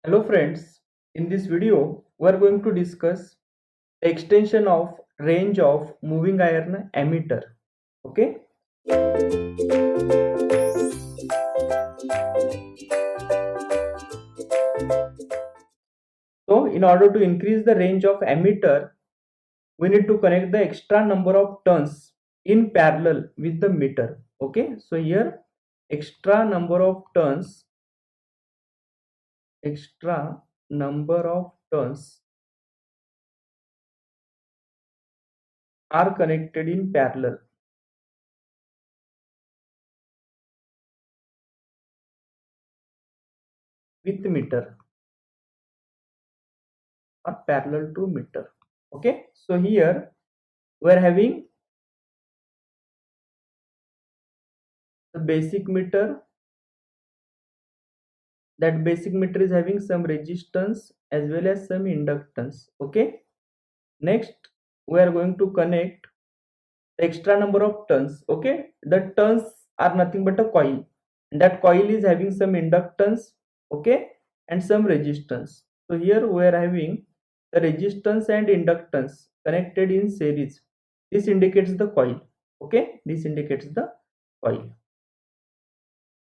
Hello friends, in this video we are going to discuss the extension of range of moving iron ammeter. Okay, so in order to increase the range of ammeter, we need to connect the extra number of turns in parallel with the meter. Okay, so here extra number of turns are connected in parallel with meter or parallel to meter. Okay, so here we are having the basic meter. That basic meter is having some resistance as well as some inductance. Okay, next we are going to connect the extra number of turns. Okay, the turns are nothing but a coil, and that coil is having some inductance, okay, and some resistance. So here we are having the resistance and inductance connected in series. This indicates the coil. Okay, this indicates the coil.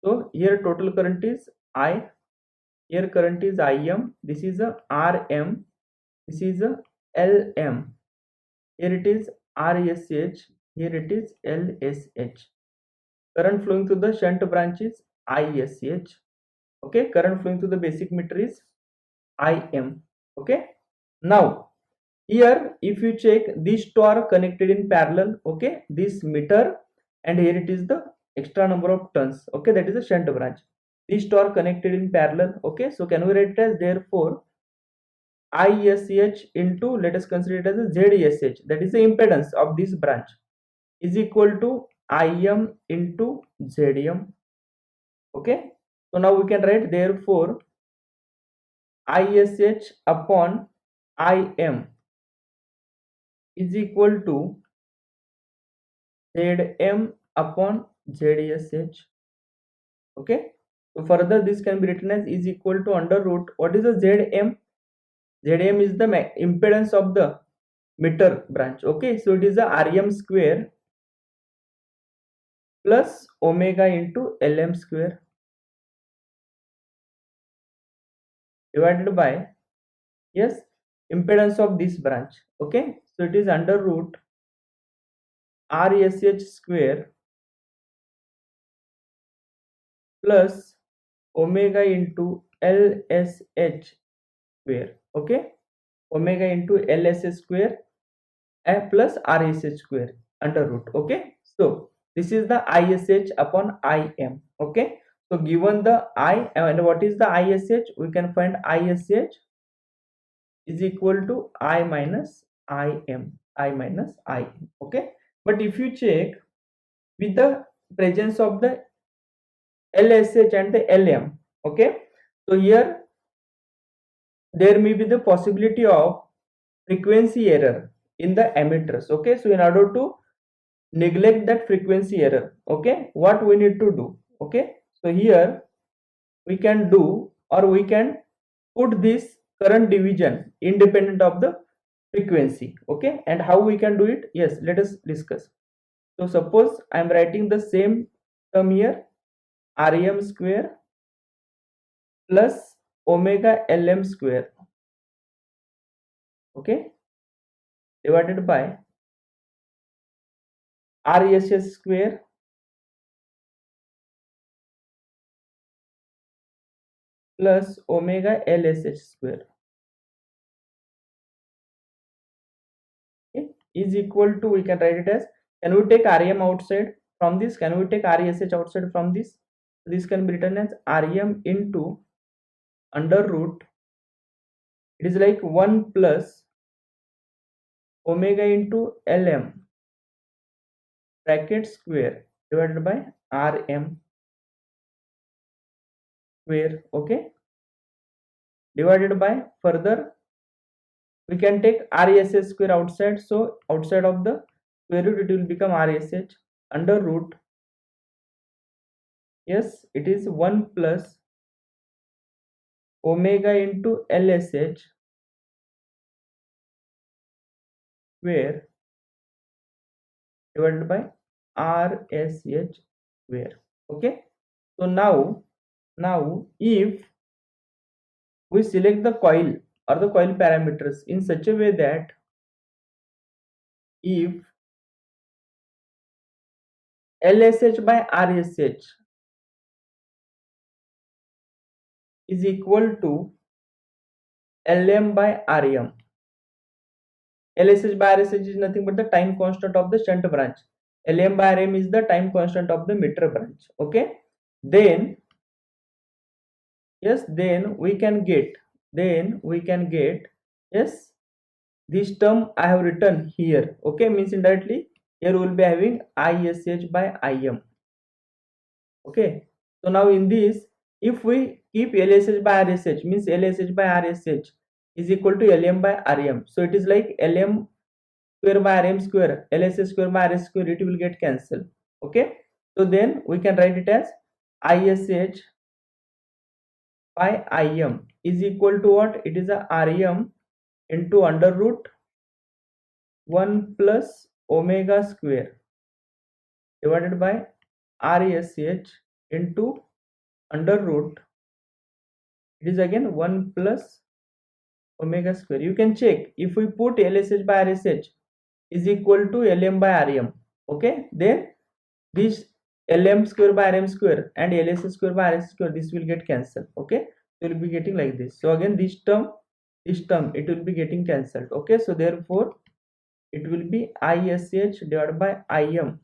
So here total current is I, here current is Im, this is a Rm, this is a Lm, here it is RSH, here it is LSH. Current flowing through the shunt branch is ISH. Okay, current flowing through the basic meter is Im. Okay, now here if you check, these two are connected in parallel. Okay, this meter, and here it is the extra number of turns. Okay, that is a shunt branch. These two are connected in parallel. Okay, so can we write it as, therefore ISH into, let us consider it as a ZSH, that is the impedance of this branch, is equal to Im into Zm. Okay, so now we can write, therefore ISH upon Im is equal to Zm upon ZSH. Okay, so further this can be written as is equal to under root, what is the Zm? Zm is the impedance of the meter branch. Okay, so it is the Rm square plus omega into Lm square divided by, yes, impedance of this branch. Okay, so it is under root RSH square plus omega into LSH square. Okay, omega into LSH square plus RSH square under root. Okay, so this is the ISH upon Im. Okay, so given the I, and what is the ISH, we can find ISH is equal to I minus Im. Okay, but if you check with the presence of the LSH and the Lm, okay, so here there may be the possibility of frequency error in the ammeters. Okay, so in order to neglect that frequency error, okay, what we need to do? Okay, so here we can do, or we can put this current division independent of the frequency. Okay, and how we can do it? Yes, let us discuss. So suppose I am writing the same term here, Rm square plus omega Lm square, okay, divided by RSS square plus omega LSH square, okay, is equal to, we can write it as, can we take Rm outside from this? Can we take RSH outside from this? This can be written as Rm into under root, it is like 1 plus omega into Lm bracket square divided by Rm square. Okay, divided by, further we can take RSS square outside, so outside of the square root it will become RSH under root, yes, it is 1 plus omega into LSH square divided by RSH square. Okay. So now if we select the coil or the coil parameters in such a way that if LSH by RSH is equal to Lm by Rm. LSH by RSH is nothing but the time constant of the shunt branch. Lm by Rm is the time constant of the meter branch. Okay. Then yes, then we can get yes, this term I have written here. Okay, means indirectly here we will be having ISH by Im. Okay. So now in this, if we keep LSH by RSH, means LSH by RSH is equal to Lm by Rm. So it is like Lm square by Rm square, LSH square by RS square, it will get cancelled. Okay. So then we can write it as ISH by Im is equal to what? It is a Rm into under root 1 plus omega square divided by RSH into under root, it is again 1 plus omega square. You can check if we put LSH by RSH is equal to Lm by Rm. Okay, then this Lm square by Rm square and LSH square by RS square, this will get cancelled. Okay, you will be getting like this. So again this term it will be getting cancelled. Okay, so therefore it will be ISH divided by Im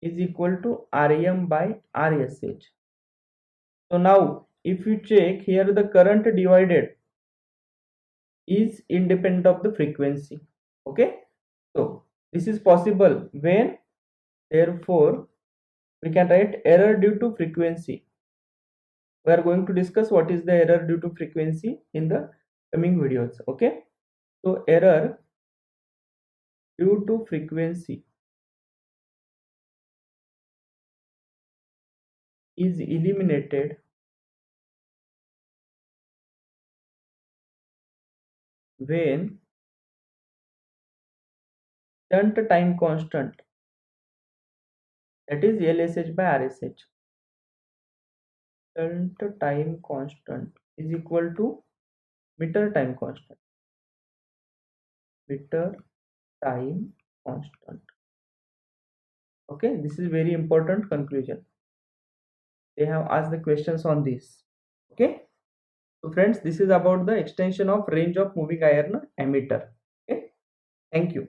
is equal to Rm by RSH. So now if you check here, the current divided is independent of the frequency. Okay, so this is possible when, therefore we can write error due to frequency. We are going to discuss what is the error due to frequency in the coming videos. Okay, so error due to frequency is eliminated when shunt time constant, that is LSH by RSH, shunt time constant is equal to meter time constant. Meter time constant. Okay, this is very important conclusion. They have asked the questions on this. Okay, so friends, this is about the extension of range of moving iron ammeter. Okay, thank you.